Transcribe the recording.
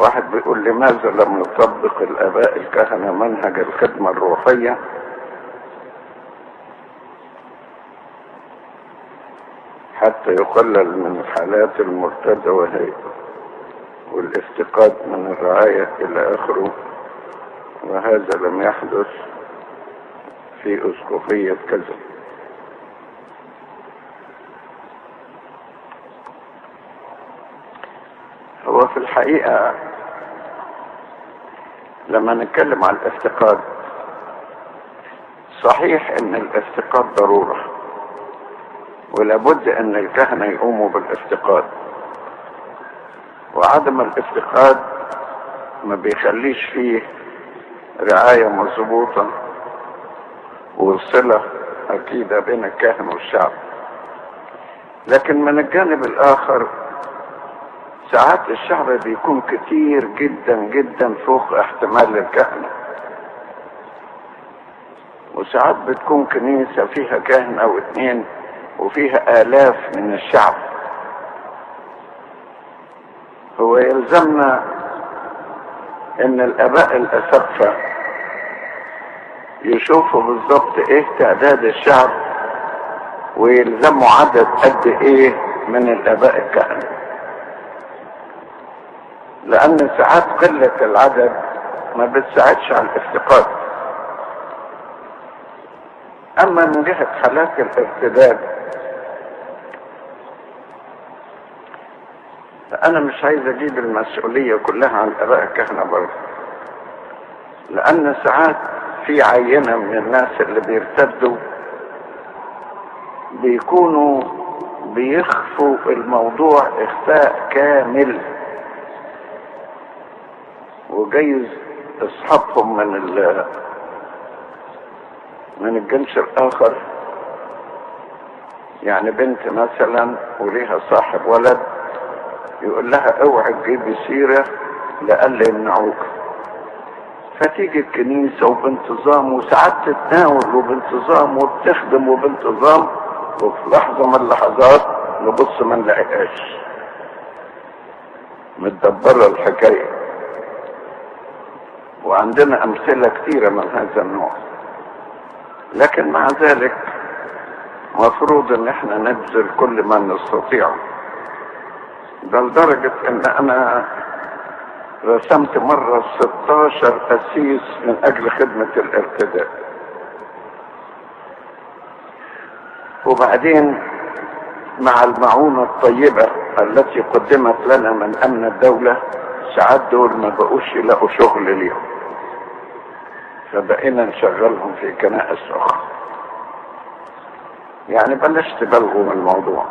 واحد بيقول لماذا لم يطبق الآباء الكهنة منهج الخدمة الروحية؟ حتى يقلل من الحالات المرتدة والافتقاد من الرعاية إلى آخره، وهذا لم يحدث في أسقفية كذا. هو في الحقيقة لما نتكلم عن الافتقاد، صحيح ان الافتقاد ضرورة ولابد ان الكهنة يقوموا بالافتقاد، وعدم الافتقاد ما بيخليش فيه رعاية مظبوطة وصلة أكيدة بين الكاهن والشعب. لكن من الجانب الآخر ساعات الشعب بيكون كتير جدا جدا فوق احتمال الكهنة، وساعات بتكون كنيسة فيها كاهن أو اتنين وفيها آلاف من الشعب. هو يلزمنا ان الآباء الأسقفة يشوفوا بالضبط ايه تعداد الشعب ويلزموا عدد قد ايه من الآباء الكهنة، لأن ساعات قلة العدد ما بتساعدش على الافتقاد. أما من جهة حالات الارتداد فأنا مش عايز أجيب المسؤولية كلها عن الآباء الكهنة برضه، لأن ساعات في عينة من الناس اللي بيرتدوا بيكونوا بيخفوا الموضوع إخفاء كامل، وجايز اصحابهم من الجنس الاخر، يعني بنت مثلا وليها صاحب ولد يقول لها اوعي تجيبي سيره لألا يمنعوك، فتيجي الكنيسه وبانتظام وساعات تتناول وبانتظام وبتخدم وبانتظام، وفي لحظه من اللحظات نبص ما نلاقيهاش، متدبره الحكايه. وعندنا أمثلة كثيرة من هذا النوع. لكن مع ذلك مفروض ان احنا نبذل كل ما نستطيعه، ده لدرجة ان انا رسمت مرة 16 قسيس من اجل خدمة الارتداد، وبعدين مع المعونة الطيبة التي قدمت لنا من امن الدولة ساعات دول ما بقوش يلاقوا شغل ليهم، فبقينا نشغلهم في كنائس اخرى. يعني بلاش تبالغوا من الموضوع.